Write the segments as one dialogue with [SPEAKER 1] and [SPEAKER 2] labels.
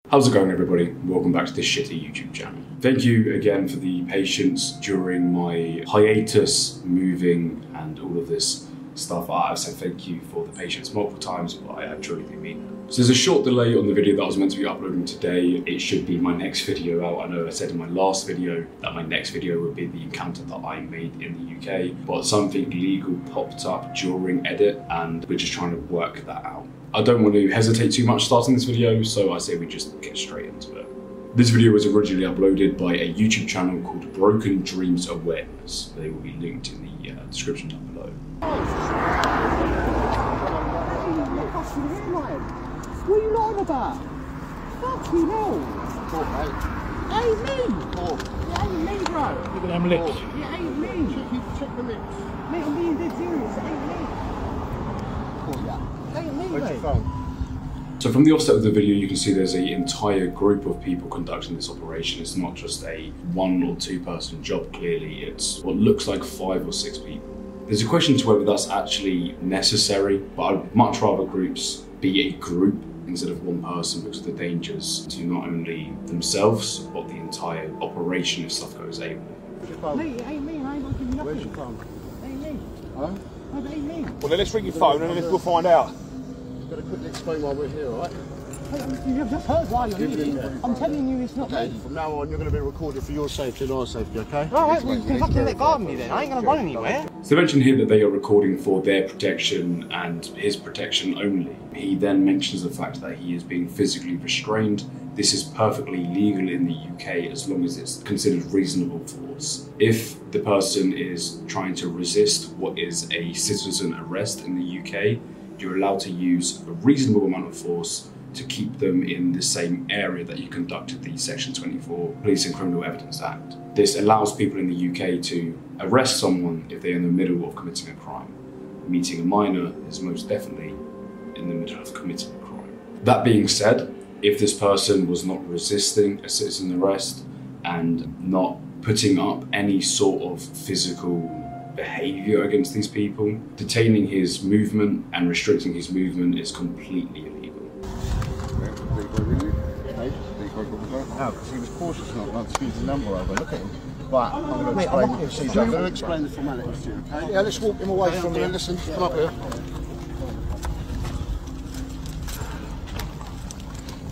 [SPEAKER 1] How's it going, everybody? Welcome back to this shitty YouTube channel. Thank you again for the patience during my hiatus, moving and all of this stuff. I've said thank you for the patience multiple times, but I truly do mean that. So there's a short delay on the video that I was meant to be uploading today. It should be my next video out. I know I said in my last video that my next video would be the encounter that I made in the UK, but something legal popped up during edit and we're just trying to work that out. I don't want to hesitate too much starting this video, so I say we just get straight into it. This video was originally uploaded by a YouTube channel called Broken Dreams Awareness. They will be linked in the description down below.
[SPEAKER 2] What are you lying about? Fucking hell!
[SPEAKER 3] Talk, mate.
[SPEAKER 2] Ain't me!
[SPEAKER 3] Talk.
[SPEAKER 2] It ain't me, bro!
[SPEAKER 4] Look at them lips.
[SPEAKER 2] It ain't me!
[SPEAKER 3] Check the lips.
[SPEAKER 2] Mate, I'm being dead serious. It ain't me!
[SPEAKER 3] Talk, yeah.
[SPEAKER 2] It ain't me,
[SPEAKER 3] Where's
[SPEAKER 2] mate.
[SPEAKER 3] your phone?
[SPEAKER 1] So from the offset of the video, you can see there's an entire group of people conducting this operation. It's not just a 1 or 2 person job, clearly. It's what looks like 5 or 6 people. There's a question to whether that's actually necessary, but I'd much rather groups be a group instead of 1 person because of the dangers to not only themselves, but the entire operation if stuff goes AWOL.
[SPEAKER 3] Where's your phone?
[SPEAKER 2] Mate, it ain't me. I ain't gonna give you nothing.
[SPEAKER 3] Where's your phone?
[SPEAKER 2] It ain't me.
[SPEAKER 3] Huh?
[SPEAKER 2] No, it ain't me.
[SPEAKER 4] Well, then let's ring your phone and then we'll find out.
[SPEAKER 3] Just gotta quickly explain why we're here, alright?
[SPEAKER 2] You've just heard why you're here. I'm telling you it's not
[SPEAKER 3] Okay,
[SPEAKER 2] me.
[SPEAKER 3] from now on you're gonna be recorded for your safety and our safety, okay?
[SPEAKER 2] Alright, well, you can fucking let go of me then. I ain't gonna run anywhere.
[SPEAKER 1] So they mention here that they are recording for their protection and his protection only. He then mentions the fact that he is being physically restrained. This is perfectly legal in the UK as long as it's considered reasonable force. If the person is trying to resist what is a citizen arrest in the UK, you're allowed to use a reasonable amount of force to keep them in the same area that you conducted the Section 24 Police and Criminal Evidence Act. This allows people in the UK to arrest someone if they're in the middle of committing a crime. Meeting a minor is most definitely in the middle of committing a crime. That being said, if this person was not resisting a citizen arrest and not putting up any sort of physical behaviour against these people, detaining his movement and restricting his movement is completely illegal.
[SPEAKER 3] No, because he was cautious not to use the number over. Look at him. Right, I'm going to explain the procedure. I'm going to explain the formalities to you, okay? Yeah, let's walk him away from here. Listen, come up here.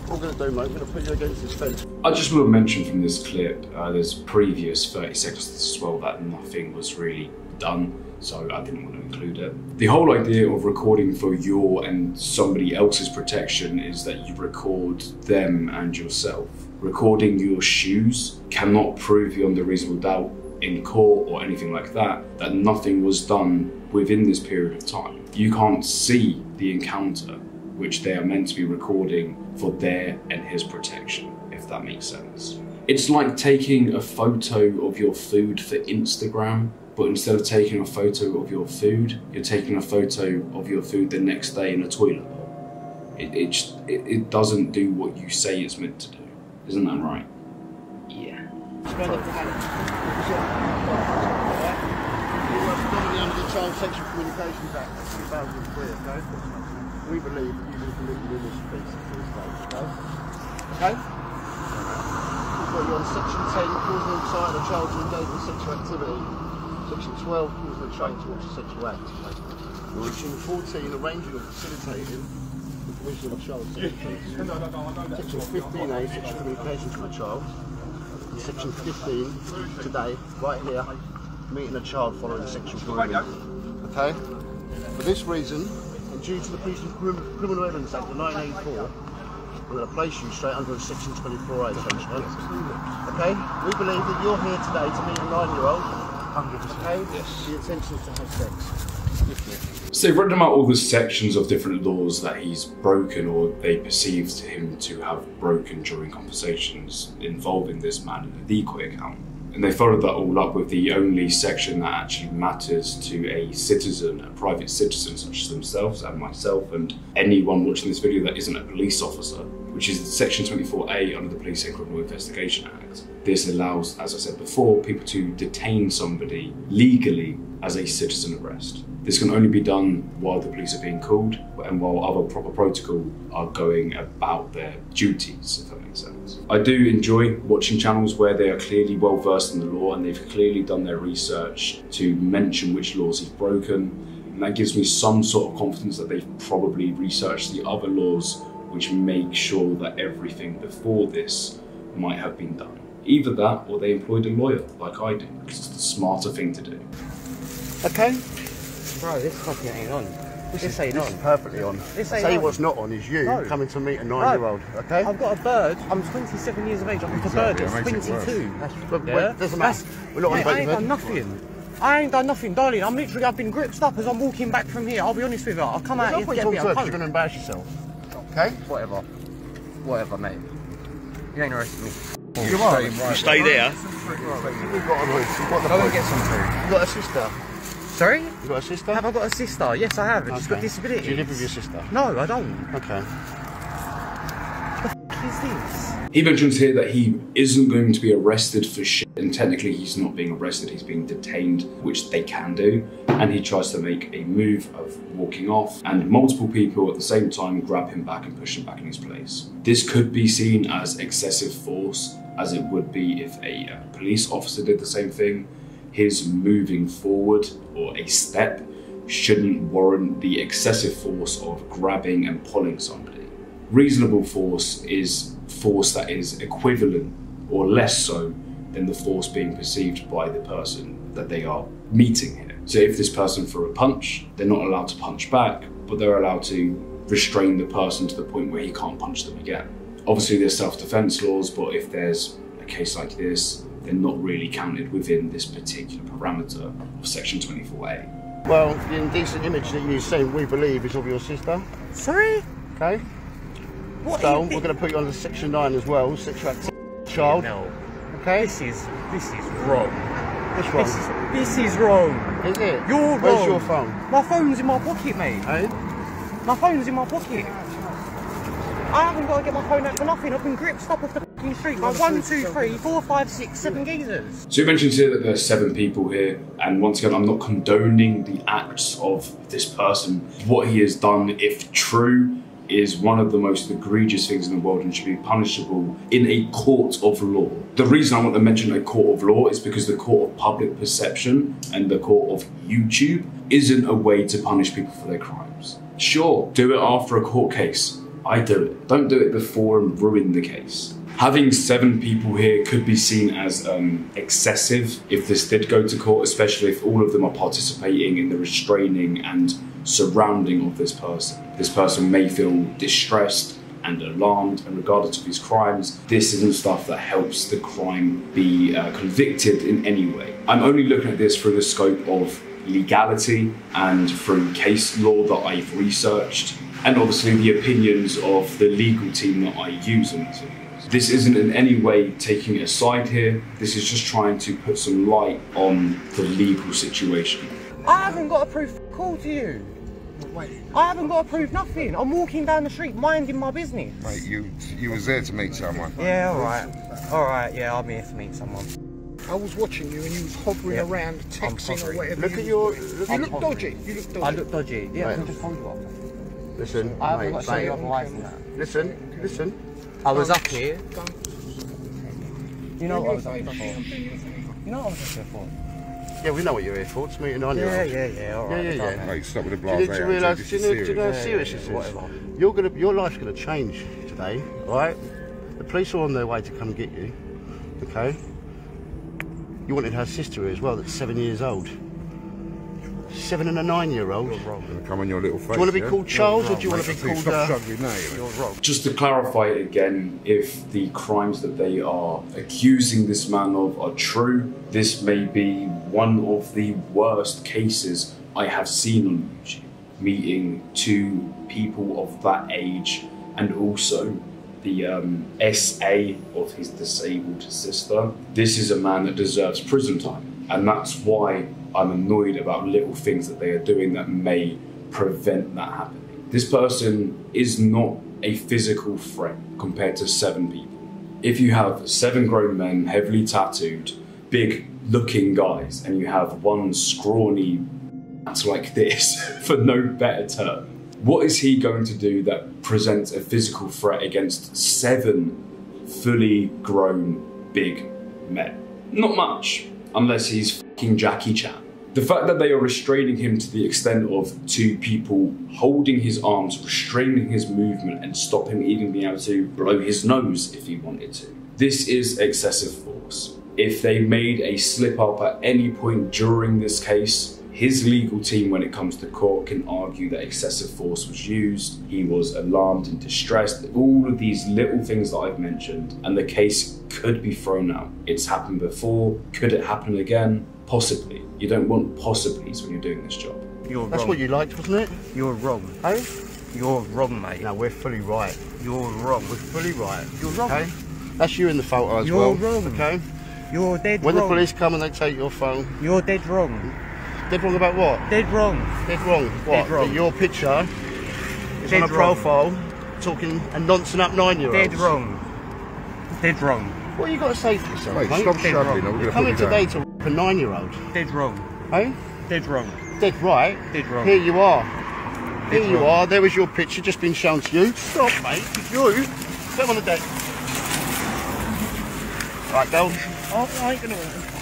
[SPEAKER 3] What we're going to do, mate, we're going to put you against this fence.
[SPEAKER 1] I just want to mention from this clip, there's previous 30 seconds as well that nothing was really done, so I didn't want to include it. The whole idea of recording for your and somebody else's protection is that you record them and yourself. Recording your shoes cannot prove beyond a reasonable doubt in court or anything like that nothing was done within this period of time. You can't see the encounter, which they are meant to be recording for their and his protection, if that makes sense. It's like taking a photo of your food for Instagram, but instead of taking a photo of your food, you're taking a photo of your food the next day in a toilet bowl. It doesn't do what you say it's meant to do. Isn't that right? Yeah.
[SPEAKER 3] Under the Child Sexual Communications Act 2003, okay? We believe that you've been committed in this piece of this case, okay? Okay? We've got you on Section 10, causing or inciting a child to engage in sexual activity. Section 12, causing a child towards a sexual act. Section 14, arranging or facilitating the commission of a child's sexual activity. Section 15A, sexual communications with a child. And Section 15, today, right here, meeting a child following sexual grooming. Okay? For this reason, and due to the Police and Criminal Evidence Act of 1984, we're going to place you straight under a Section 24A section. Okay? We believe that you're here today to meet a 9-year-old. 100%. Okay? Yes. The intention is to have sex.
[SPEAKER 1] So they've written about all the sections of different laws that he's broken or they perceived him to have broken during conversations involving this man in the decoy account. And they followed that all up with the only section that actually matters to a citizen, a private citizen such as themselves and myself and anyone watching this video that isn't a police officer, which is Section 24A under the Police and Criminal Investigation Act. This allows, as I said before, people to detain somebody legally as a citizen arrest. This can only be done while the police are being called and while other proper protocol are going about their duties, if that makes sense. I do enjoy watching channels where they are clearly well versed in the law and they've clearly done their research to mention which laws he's broken. And that gives me some sort of confidence that they've probably researched the other laws which make sure that everything before this might have been done. Either that or they employed a lawyer like I do, because it's the smarter thing to do.
[SPEAKER 3] Okay?
[SPEAKER 2] Bro, this fucking ain't on. This ain't
[SPEAKER 3] This
[SPEAKER 2] on.
[SPEAKER 3] is perfectly on.
[SPEAKER 2] This ain't
[SPEAKER 3] Tell you
[SPEAKER 2] on.
[SPEAKER 3] what's not on is you
[SPEAKER 2] No.
[SPEAKER 3] coming to meet a 9-year-old, okay?
[SPEAKER 2] I've got a bird. I'm 27 years of age. I've got a bird that's 22.
[SPEAKER 3] But
[SPEAKER 2] Yeah?
[SPEAKER 3] it doesn't matter. We're not on
[SPEAKER 2] Mate,
[SPEAKER 3] about
[SPEAKER 2] I ain't
[SPEAKER 3] your
[SPEAKER 2] done
[SPEAKER 3] bed.
[SPEAKER 2] nothing. I ain't done nothing, darling. I've been gripped up as I'm walking back from here. I'll be honest with you. I've come out
[SPEAKER 3] No
[SPEAKER 2] here to
[SPEAKER 3] point
[SPEAKER 2] get a
[SPEAKER 3] talking
[SPEAKER 2] bit
[SPEAKER 3] to her
[SPEAKER 2] of
[SPEAKER 3] 'cause you're
[SPEAKER 2] coke.
[SPEAKER 3] going to embarrass yourself. Okay?
[SPEAKER 2] Whatever. Whatever, mate. You ain't arresting me.
[SPEAKER 3] You are.
[SPEAKER 4] You stay there.
[SPEAKER 3] You've got a roof. What the
[SPEAKER 2] Go and
[SPEAKER 3] fuck?
[SPEAKER 2] get some food.
[SPEAKER 3] You got a sister?
[SPEAKER 2] Sorry?
[SPEAKER 3] You got a sister?
[SPEAKER 2] Have I got a sister? Yes, I have. She's got
[SPEAKER 3] Okay.
[SPEAKER 2] disabilities.
[SPEAKER 3] Do you live with your sister?
[SPEAKER 2] No, I don't.
[SPEAKER 3] Okay.
[SPEAKER 2] What is this?
[SPEAKER 1] He mentions here that he isn't going to be arrested for shit, and technically he's not being arrested, he's being detained, which they can do. And he tries to make a move of walking off, and multiple people at the same time grab him back and push him back in his place. This could be seen as excessive force, as it would be if a police officer did the same thing. His moving forward, or a step, shouldn't warrant the excessive force of grabbing and pulling somebody. Reasonable force is force that is equivalent or less so than the force being perceived by the person that they are meeting here. So if this person threw a punch, they're not allowed to punch back, but they're allowed to restrain the person to the point where he can't punch them again. Obviously there's self-defense laws, but if there's a case like this, they're not really counted within this particular parameter of section 24A.
[SPEAKER 3] Well, the indecent image that you've seen, we believe, is of your sister.
[SPEAKER 2] Sorry?
[SPEAKER 3] Okay?
[SPEAKER 2] What
[SPEAKER 3] So,
[SPEAKER 2] is
[SPEAKER 3] we're going to put you under section 9 as well, sexual activity child.
[SPEAKER 2] No.
[SPEAKER 3] Okay?
[SPEAKER 2] This is wrong.
[SPEAKER 3] This one.
[SPEAKER 2] This is wrong.
[SPEAKER 3] Is it?
[SPEAKER 2] You're
[SPEAKER 3] Where's
[SPEAKER 2] wrong.
[SPEAKER 3] your phone?
[SPEAKER 2] My phone's in my pocket, mate.
[SPEAKER 3] Hey?
[SPEAKER 2] My phone's in my pocket. I haven't got to get my phone out for nothing. I've been gripped up off the fucking street by 1, 2, 3, 4, 5, 6, 7 geezers.
[SPEAKER 1] So he mentions here that there's 7 people here, and once again, I'm not condoning the acts of this person. What he has done, if true, is one of the most egregious things in the world and should be punishable in a court of law. The reason I want to mention a court of law is because the court of public perception and the court of YouTube isn't a way to punish people for their crimes. Sure, do it after a court case. I do it. Don't do it before and ruin the case. Having 7 people here could be seen as excessive if this did go to court, especially if all of them are participating in the restraining and surrounding of this person. This person may feel distressed and alarmed, and regardless of his crimes, this isn't stuff that helps the crime be convicted in any way. I'm only looking at this through the scope of legality and through case law that I've researched, and obviously the opinions of the legal team that I use on these videos. This isn't in any way taking a side here, this is just trying to put some light on the legal situation.
[SPEAKER 2] I haven't got to prove call to you. I haven't got to prove nothing. I'm walking down the street minding my business.
[SPEAKER 5] Mate, you was there to meet someone.
[SPEAKER 2] Yeah, alright, yeah, I'm here to meet someone.
[SPEAKER 6] I was watching you and you was hovering around, texting or whatever.
[SPEAKER 3] Look at your...
[SPEAKER 6] You look dodgy. You look dodgy.
[SPEAKER 2] I look dodgy. Yeah, I can
[SPEAKER 3] Right.
[SPEAKER 2] just hold you up.
[SPEAKER 3] Listen,
[SPEAKER 2] I haven't
[SPEAKER 3] mate,
[SPEAKER 2] got to show you
[SPEAKER 3] mate.
[SPEAKER 2] otherwise than that.
[SPEAKER 3] Listen.
[SPEAKER 2] I was up here. You know what I was up here for? You know what I was up here for?
[SPEAKER 3] Yeah, we know what you're here for. It's meeting 9-year-old.
[SPEAKER 2] Yeah, alright.
[SPEAKER 3] Yeah.
[SPEAKER 5] Mate, stop with the
[SPEAKER 3] Do
[SPEAKER 5] blase.
[SPEAKER 3] you need to realise? Do you know how serious
[SPEAKER 2] yeah,
[SPEAKER 3] this is?
[SPEAKER 2] whatever.
[SPEAKER 3] Your life's gonna change today, alright? The police are on their way to come get you, okay? You wanted her sister here as well, that's 7 years old. 7 and a 9-year-old.
[SPEAKER 5] You're wrong. Come on your little face.
[SPEAKER 3] Do you want to be
[SPEAKER 5] yeah?
[SPEAKER 3] called Charles or do you want to be
[SPEAKER 5] Please
[SPEAKER 3] called...
[SPEAKER 5] stop struggling now.
[SPEAKER 3] You're wrong.
[SPEAKER 1] Just to clarify it again, if the crimes that they are accusing this man of are true, this may be one of the worst cases I have seen on YouTube. Meeting 2 people of that age and also the SA of his disabled sister. This is a man that deserves prison time, and that's why I'm annoyed about little things that they are doing that may prevent that happening. This person is not a physical threat compared to 7 people. If you have 7 grown men, heavily tattooed, big looking guys, and you have one scrawny act like this, for no better term. What is he going to do that presents a physical threat against 7 fully grown big men? Not much, unless he's fucking Jackie Chan. The fact that they are restraining him to the extent of 2 people holding his arms, restraining his movement, and stop him even being able to blow his nose if he wanted to. This is excessive force. If they made a slip up at any point during this case, his legal team, when it comes to court, can argue that excessive force was used, he was alarmed and distressed, all of these little things that I've mentioned, and the case could be thrown out. It's happened before. Could it happen again? Possibly. You don't want possiblies when you're doing this job.
[SPEAKER 6] You're
[SPEAKER 3] That's
[SPEAKER 6] wrong.
[SPEAKER 3] what you liked, wasn't it?
[SPEAKER 6] You're wrong.
[SPEAKER 3] Oh?
[SPEAKER 6] You're wrong, mate.
[SPEAKER 3] No, we're fully right.
[SPEAKER 6] You're wrong.
[SPEAKER 3] We're fully right.
[SPEAKER 6] You're wrong.
[SPEAKER 3] Okay? That's you in the photo as
[SPEAKER 6] You're
[SPEAKER 3] well.
[SPEAKER 6] wrong.
[SPEAKER 3] Okay?
[SPEAKER 6] You're dead
[SPEAKER 3] When
[SPEAKER 6] wrong.
[SPEAKER 3] the police come and they take your phone,
[SPEAKER 6] You're dead wrong.
[SPEAKER 3] dead wrong about what?
[SPEAKER 6] Dead wrong.
[SPEAKER 3] Dead wrong. What?
[SPEAKER 6] Dead wrong.
[SPEAKER 3] That your picture is
[SPEAKER 6] Dead
[SPEAKER 3] on a
[SPEAKER 6] wrong.
[SPEAKER 3] profile talking and noncing up 9-year-olds.
[SPEAKER 6] Dead wrong. Dead wrong.
[SPEAKER 3] What have you got to say for yourself,
[SPEAKER 5] Mate,
[SPEAKER 3] mate?
[SPEAKER 5] stop
[SPEAKER 6] Dead
[SPEAKER 5] struggling.
[SPEAKER 6] wrong.
[SPEAKER 5] I'm
[SPEAKER 3] You're
[SPEAKER 5] going
[SPEAKER 3] coming
[SPEAKER 5] to put you
[SPEAKER 3] today
[SPEAKER 5] down.
[SPEAKER 3] to a 9-year-old.
[SPEAKER 6] Dead wrong.
[SPEAKER 3] Eh?
[SPEAKER 6] Dead wrong.
[SPEAKER 3] Dead right.
[SPEAKER 6] Dead wrong.
[SPEAKER 3] Here you are. Here
[SPEAKER 6] Dead
[SPEAKER 3] you
[SPEAKER 6] wrong.
[SPEAKER 3] are. There was your picture just been shown to you. Stop, mate. You. Come on the deck. Right, go.
[SPEAKER 6] Oh, I ain't gonna.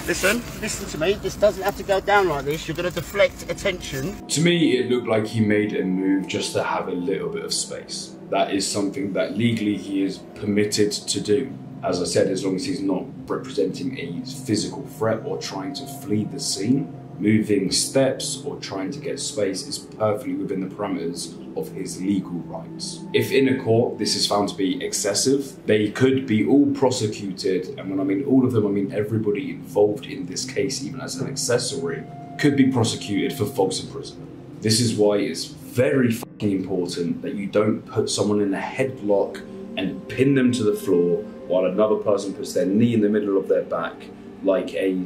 [SPEAKER 3] Listen to me. This doesn't have to go down like this. You're going to deflect attention.
[SPEAKER 1] To me, it looked like he made a move just to have a little bit of space. That is something that legally he is permitted to do. As I said, as long as he's not representing a physical threat or trying to flee the scene, moving steps or trying to get space is perfectly within the parameters of his legal rights. If in a court this is found to be excessive, they could be all prosecuted, and when I mean all of them, I mean everybody involved in this case, even as an accessory, could be prosecuted for false imprisonment. This is why it's very fucking important that you don't put someone in a headlock and pin them to the floor while another person puts their knee in the middle of their back, like a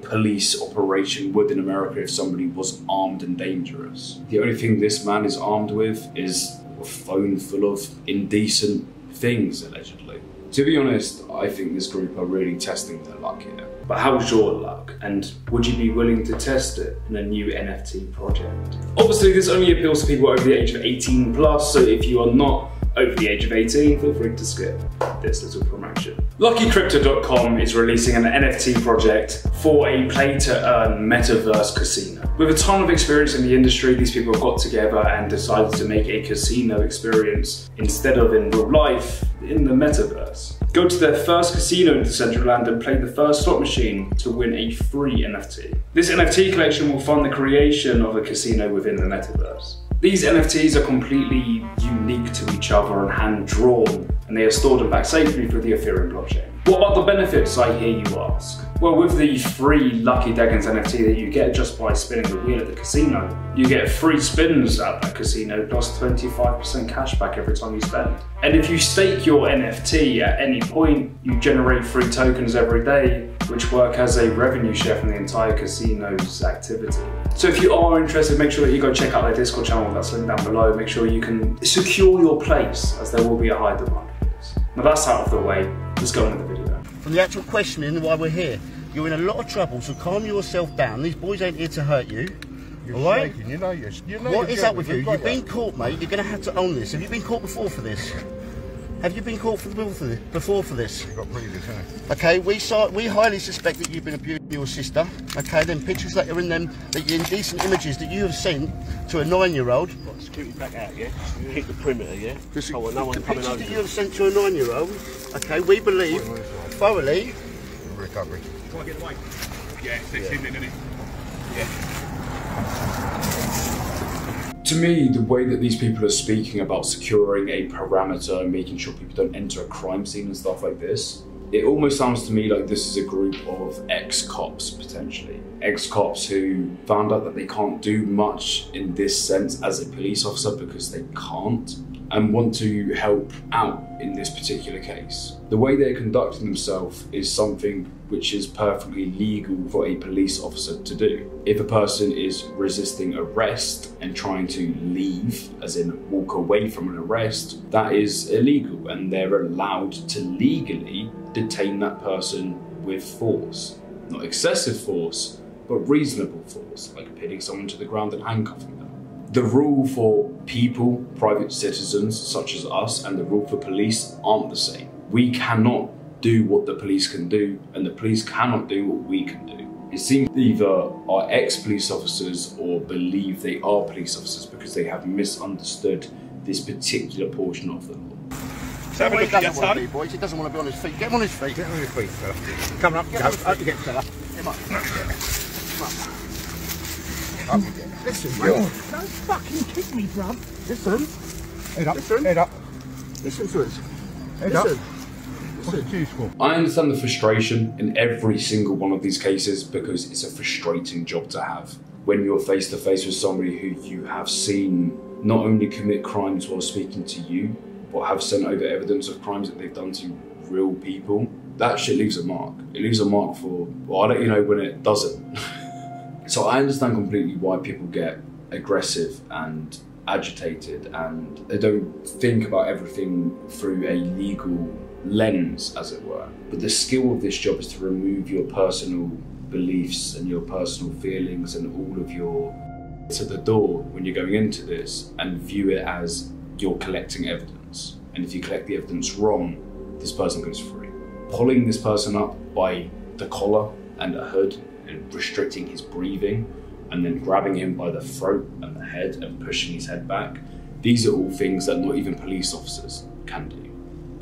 [SPEAKER 1] police operation would in America if somebody was armed and dangerous. The only thing this man is armed with is a phone full of indecent things, allegedly. To be honest, I think this group are really testing their luck here. But how's your luck? And would you be willing to test it in a new NFT project? Obviously, this only appeals to people over the age of 18 plus, so if you are not over the age of 18, feel free to skip this little promotion. LuckyCrypto.com is releasing an NFT project for a play-to-earn metaverse casino. With a ton of experience in the industry, these people have got together and decided to make a casino experience instead of in real life, in the metaverse. Go to their first casino in Decentraland and play the first slot machine to win a free NFT. This NFT collection will fund the creation of a casino within the metaverse. These NFTs are completely unique to each other and hand-drawn, and they are stored and backed safely through the Ethereum blockchain. What about the benefits, I hear you ask? Well, with the free Lucky Daggins NFT that you get just by spinning the wheel at the casino, you get free spins at that casino plus 25% cashback every time you spend. And if you stake your NFT at any point, you generate free tokens every day, which work as a revenue share from the entire casino's activity. So if you are interested, make sure that you go check out their Discord channel that's linked down below. Make sure you can secure your place, as there will be a high demand for this. Now that's out of the way, let's go on with the video.
[SPEAKER 3] From the actual questioning why we're here, you're in a lot of trouble, so calm yourself down. These boys ain't here to hurt you.
[SPEAKER 5] You're
[SPEAKER 3] all right?
[SPEAKER 5] shaking, you know
[SPEAKER 3] What is
[SPEAKER 5] you're
[SPEAKER 3] up with you? You've been caught, mate. You're going to have to own this. Have you been caught before for this? Have you been caught before for this?
[SPEAKER 5] You've got previous, haven't
[SPEAKER 3] Okay, we highly suspect that you've been abusing your sister. Okay, then pictures that are in them, the indecent images that you have sent to a 9-year-old.
[SPEAKER 7] Security back out, yeah? Keep the perimeter, yeah? Oh, well, no one
[SPEAKER 3] The
[SPEAKER 7] coming
[SPEAKER 3] pictures
[SPEAKER 7] over.
[SPEAKER 3] that you have sent to a 9-year-old, okay, we believe thoroughly.
[SPEAKER 5] you? Recovery.
[SPEAKER 1] To me, the way that these people are speaking about securing a parameter and making sure people don't enter a crime scene and stuff like this, it almost sounds to me like this is a group of ex-cops, potentially. Ex-cops who found out that they can't do much in this sense as a police officer because they can't, and want to help out in this particular case. The way they're conducting themselves is something which is perfectly legal for a police officer to do. If a person is resisting arrest and trying to leave, as in walk away from an arrest, that is illegal, and they're allowed to legally detain that person with force. Not excessive force, but reasonable force, like pinning someone to the ground and handcuffing them. The rule for people, private citizens such as us, and the rule for police aren't the same. We cannot do what the police can do, and the police cannot do what we can do. It seems either are ex-police officers or believe they are police officers because they have misunderstood this particular portion of the law.
[SPEAKER 3] So he doesn't want to be, boys. He doesn't want to be on his feet. Get him on his feet.
[SPEAKER 5] Get on your feet, fella. Come up, go. Up you get, fella.
[SPEAKER 3] Get him up.
[SPEAKER 5] Up you get.
[SPEAKER 3] Listen,
[SPEAKER 6] Don't
[SPEAKER 3] mate.
[SPEAKER 6] fucking kick me, bruv.
[SPEAKER 3] Listen.
[SPEAKER 5] Head up,
[SPEAKER 3] Listen.
[SPEAKER 5] head up.
[SPEAKER 3] Listen to us.
[SPEAKER 5] Head up.
[SPEAKER 3] Listen.
[SPEAKER 5] What's it used for?
[SPEAKER 1] I understand the frustration in every single one of these cases because it's a frustrating job to have. When you're face to face with somebody who you have seen not only commit crimes while speaking to you, but have sent over evidence of crimes that they've done to real people, that shit leaves a mark. It leaves a mark for, well, I don't you know when it doesn't. So I understand completely why people get aggressive and agitated and they don't think about everything through a legal lens, as it were. But the skill of this job is to remove your personal beliefs and your personal feelings and all of your to the door when you're going into this and view it as you're collecting evidence. And if you collect the evidence wrong, this person goes free. Pulling this person up by the collar and a hood and restricting his breathing and then grabbing him by the throat and the head and pushing his head back, these are all things that not even police officers can do.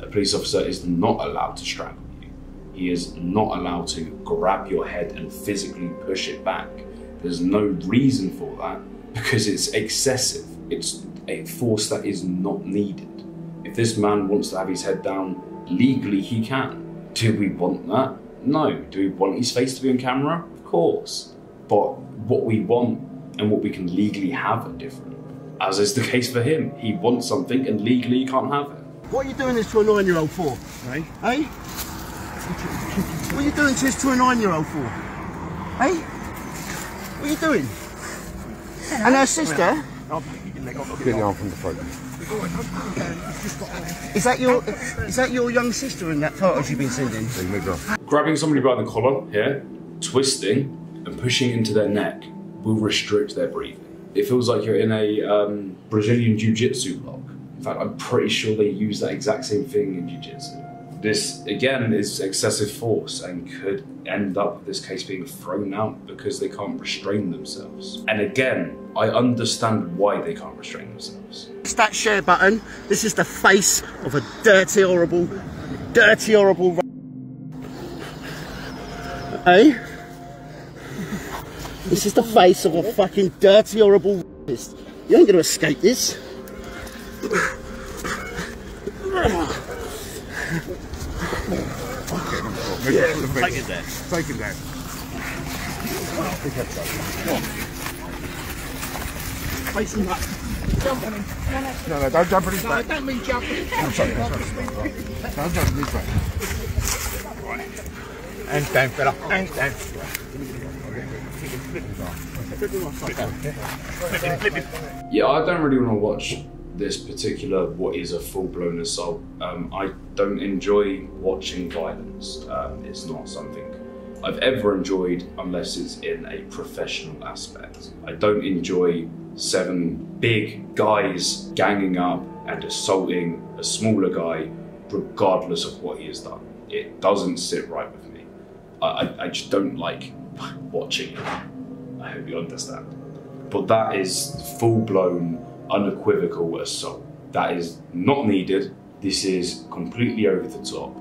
[SPEAKER 1] A police officer is not allowed to strangle you. He is not allowed to grab your head and physically push it back. There's no reason for that because it's excessive. It's a force that is not needed. If this man wants to have his head down, legally he can. Do we want that? No. Do we want his face to be on camera? Of course. But what we want and what we can legally have are different. As is the case for him. He wants something and legally he can't have it.
[SPEAKER 3] What are you doing this to a 9-year-old for?
[SPEAKER 6] Hey?
[SPEAKER 3] Hey? What are you doing this to a 9-year-old for? Hey? What are you doing? And her sister?
[SPEAKER 5] Get the arm from the throat.
[SPEAKER 3] Is that your young sister in that photos you've been sending?
[SPEAKER 5] So you move on.
[SPEAKER 1] Grabbing somebody by the collar here, twisting and pushing into their neck will restrict their breathing. It feels like you're in a Brazilian jiu-jitsu block. In fact, I'm pretty sure they use that exact same thing in jiu-jitsu. This, again, is excessive force and could end up with this case being thrown out because they can't restrain themselves. And again, I understand why they can't restrain themselves.
[SPEAKER 3] It's that share button. This is the face of a dirty, horrible... Hey? This is the face of a fucking dirty, horrible rapist. You ain't gonna escape this.
[SPEAKER 5] Take it down. Take it down.
[SPEAKER 6] Face him up. Jump on him.
[SPEAKER 5] No, don't jump on his
[SPEAKER 6] No,
[SPEAKER 5] back.
[SPEAKER 6] I don't mean jump on him.
[SPEAKER 5] I'm sorry. Don't jump on his back. Hands down, fella. Hands down.
[SPEAKER 1] Yeah, I don't really want to watch this particular what is a full-blown assault. I don't enjoy watching violence. It's not something I've ever enjoyed unless it's in a professional aspect. I don't enjoy 7 big guys ganging up and assaulting a smaller guy regardless of what he has done. It doesn't sit right with me. I just don't like watching it. I hope you understand. But that is full-blown, unequivocal assault. That is not needed. This is completely over the top.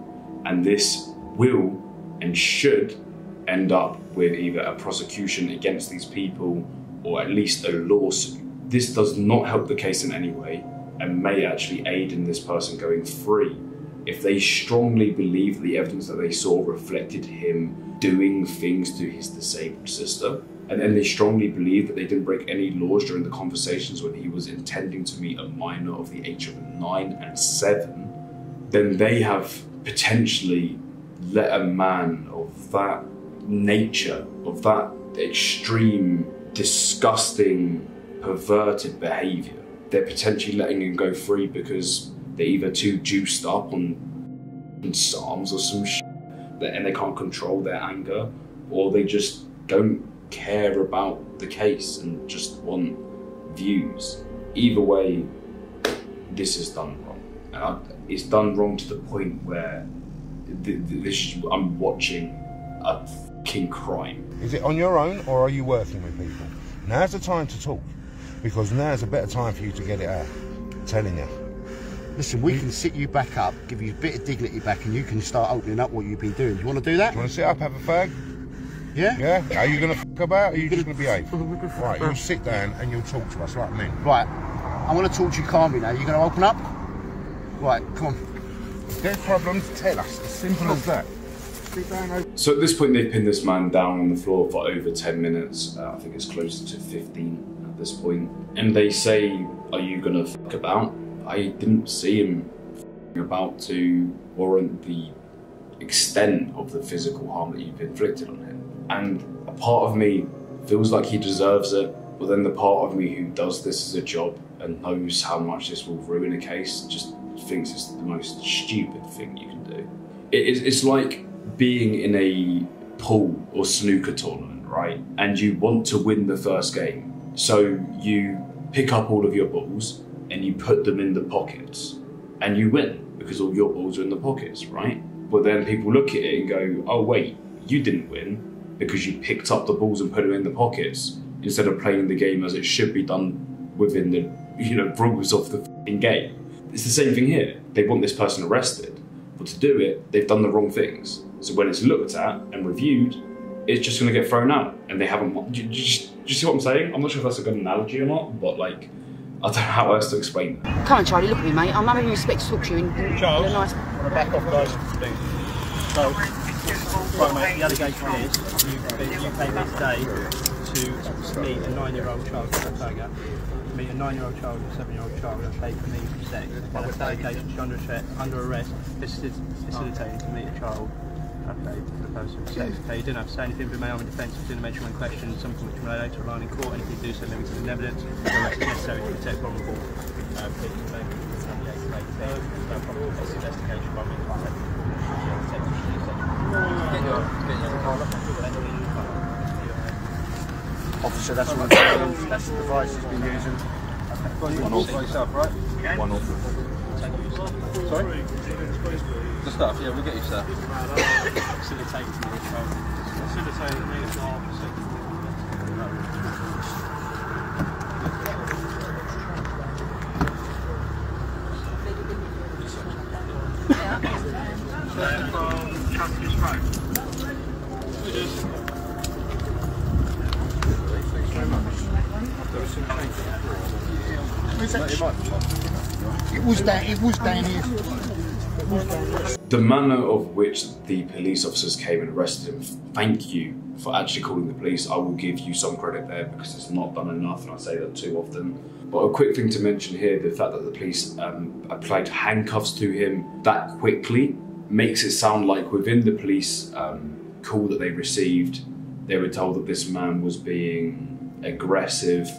[SPEAKER 1] And this will and should end up with either a prosecution against these people or at least a lawsuit. This does not help the case in any way and may actually aid in this person going free if they strongly believe the evidence that they saw reflected him doing things to his disabled sister. And then they strongly believe that they didn't break any laws during the conversations when he was intending to meet a minor of the age of 9 and 7, then they have potentially let a man of that nature, of that extreme, disgusting, perverted behaviour, they're potentially letting him go free because they're either too juiced up on psalms or some shit and they can't control their anger, or they just don't care about the case and just want views. Either way, this is done wrong. And it's done wrong to the point where I'm watching a fucking crime.
[SPEAKER 5] Is it on your own or are you working with people? Now's the time to talk, because now's a better time for you to get it out. I'm telling you.
[SPEAKER 3] Listen, we can sit you back up, give you a bit of dignity back, and you can start opening up what you've been doing. Do you want to do that?
[SPEAKER 5] Do you want to sit up, have a fag?
[SPEAKER 3] Yeah?
[SPEAKER 5] Yeah? Are you going to fuck about, or are you just going to behave? Right, you'll sit down and you'll talk to us like men.
[SPEAKER 3] Right, I want to talk to you calmly now. You going to open up? Right, come on.
[SPEAKER 5] If there's problems, tell us. As simple as that. Sit down.
[SPEAKER 1] So at this point, they've pinned this man down on the floor for over 10 minutes. I think it's closer to 15 at this point. And they say, are you going to fuck about? I didn't see him about to warrant the extent of the physical harm that you've inflicted on him. And a part of me feels like he deserves it, but then the part of me who does this as a job and knows how much this will ruin a case just thinks it's the most stupid thing you can do. It's like being in a pool or snooker tournament, right? And you want to win the first game. So you pick up all of your balls and you put them in the pockets and you win because all your balls are in the pockets, right? But then people look at it and go, oh wait, you didn't win because you picked up the balls and put them in the pockets instead of playing the game as it should be done within the rules of the game. It's the same thing here. They want this person arrested, but to do it, they've done the wrong things. So when it's looked at and reviewed, it's just going to get thrown out and they haven't. Do you see what I'm saying? I'm not sure if that's a good analogy or not, but like, I don't know how else to explain that.
[SPEAKER 8] Come on, Charlie, look at me, mate. I'm having respect to talk to you in
[SPEAKER 7] Charles,
[SPEAKER 8] a nice...
[SPEAKER 7] want to back off, guys? So, right, mate, the allegation is you came here today to meet a 9-year-old child in a tiger, meet a 9-year-old child and a 7-year-old child and pay for me for sex. By this allegation, she's under arrest, facilitating to meet a child. Okay, for the purpose of sex. Okay, you didn't have to say anything, but my own defence didn't mention when questioned something which may later line in court. Anything you do so limited in evidence, the arrest is necessary to protect vulnerable people. No problem with this investigation by me.
[SPEAKER 3] Officer, that's what I'm doing. That's the device he's been using.
[SPEAKER 4] One off yourself, right? One off. Sorry? The stuff, yeah, we'll get you, sir.
[SPEAKER 7] Facilitating to me a child. Facilitating me a child.
[SPEAKER 6] It was down here.
[SPEAKER 1] The manner of which the police officers came and arrested him, thank you for actually calling the police. I will give you some credit there because it's not done enough, and I say that too often. But a quick thing to mention here, the fact that the police applied handcuffs to him that quickly makes it sound like within the police call that they received, they were told that this man was being aggressive,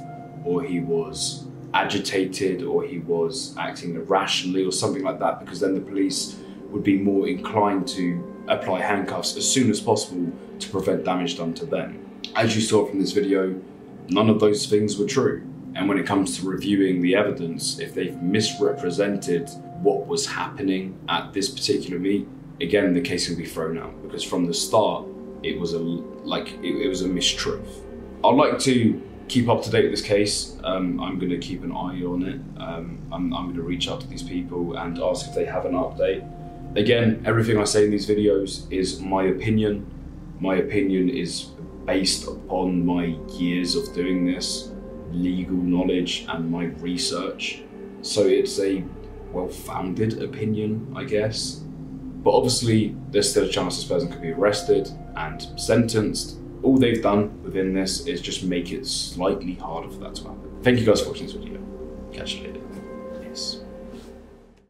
[SPEAKER 1] or he was agitated, or he was acting irrationally or something like that, because then the police would be more inclined to apply handcuffs as soon as possible to prevent damage done to them. As you saw from this video, none of those things were true. And when it comes to reviewing the evidence, if they've misrepresented what was happening at this particular meet, again, the case will be thrown out, because from the start, it was a mistruth. I'd like to keep up to date with this case. I'm going to keep an eye on it. I'm going to reach out to these people and ask if they have an update. Again, everything I say in these videos is my opinion. My opinion is based upon my years of doing this, legal knowledge and my research. So it's a well-founded opinion, I guess. But obviously, there's still a chance this person could be arrested and sentenced. All they've done within this is just make it slightly harder for that to happen. Thank you guys for watching this video. Catch you later.